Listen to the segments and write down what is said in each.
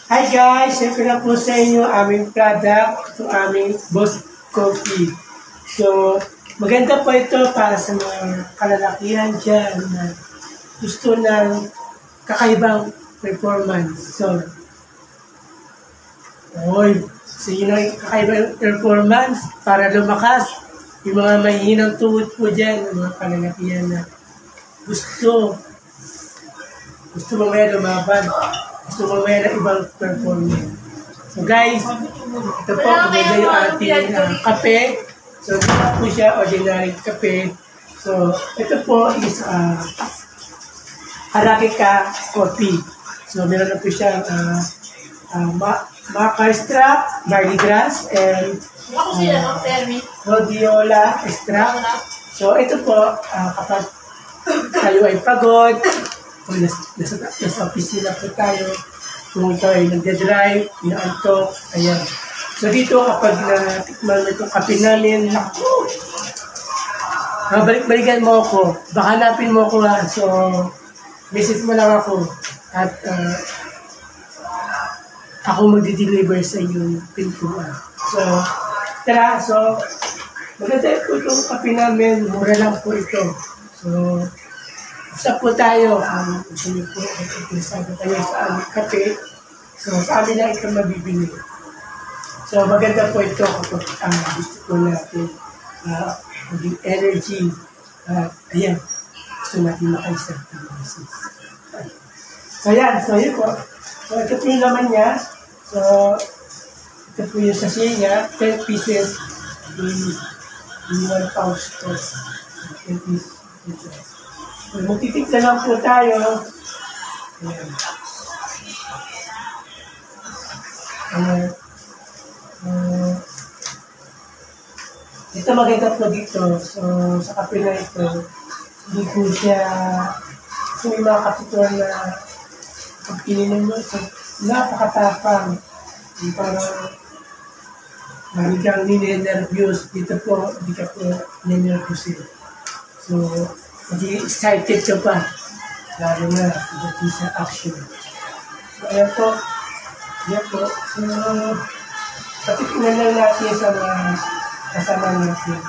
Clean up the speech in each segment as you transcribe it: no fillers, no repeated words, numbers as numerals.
Hi guys! Siyempre na po sa inyo aming product, itong aming Boss Coffee. So, maganda po ito para sa mga kalalakihan dyan na gusto ng kakaibang performance. So, yun ang kakaibang performance para lumakas. Yung mga mahihinang tuhod po dyan, yung mga kalalakihan na gusto mamaya lumaban. Gusto mamaya ng ibang performance. So guys, ito po, kumaya yung ating kape. So, ito po siya, ordinary kape. So, ito po is Arabica coffee. So, meron na po siya maca extract, barley grass, and rhodiola extract. So, ito po, kapag tayo ay pagod, kung nasa opisina po tayo, kung ito ay nagdadrive, inaantok, ayan. So dito kapag natikman mo itong kape namin, naku! Balik-balikan mo ako, baka hanapin mo ako ha. So, visit mo lang ako. At ako magdi-deliver sa inyong pintuan. So, tara, so, maganda po itong kape namin, mura lang po ito. So, isa po tayo, gusto niyo po, interesado kayo sa aming kape. So, sa amin lang ito mabibili. So, maganda po ito kapag gusto po natin maging energy. Ayan, gusto natin makaisang business. So, ayan, so yun po. So, ito po yung laman niya. So, ito po yung sachet niya, 10 pieces in 1 pouch to 10 pieces. So, magtitignan lang po tayo. Ayan. Ito maganda po dito. So, sa kape na ito, hindi po siya, kasi may mga kapituan na pag ininom mo, so, napakatapang. Parang hindi kang nini-nervous. Dito po, hindi ka po nini-nervous. So, hindi excited ka pa. Lalo na, hindi sa action. So, ayan po. Ayan po. So, patikinan lang natin sa mga kasama natin.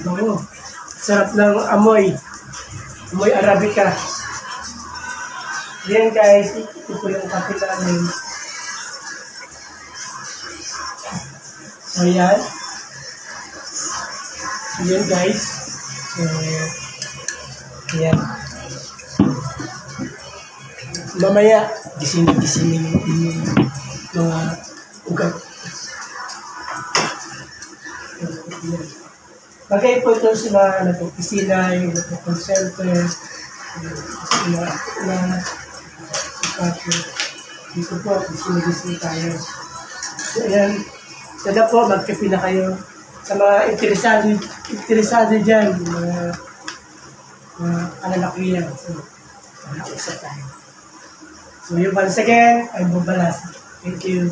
Bango. Sarap ng amoy. Amoy Arabica. Ayan guys, ito po yung kape namin. So, ayan. Ayan guys. Ayan. Mamaya, gising-gisingin yung mga ugat. Bagay po ito sa mga nag-opisina, yung nag-call center, dito po, gising-gising tayo. So, ayan. Sana po, magkape na kayo. Sa mga interesado dyan, mga kalalakihan. So, isa tayo. So, once again, I'm Bobalas. Thank you.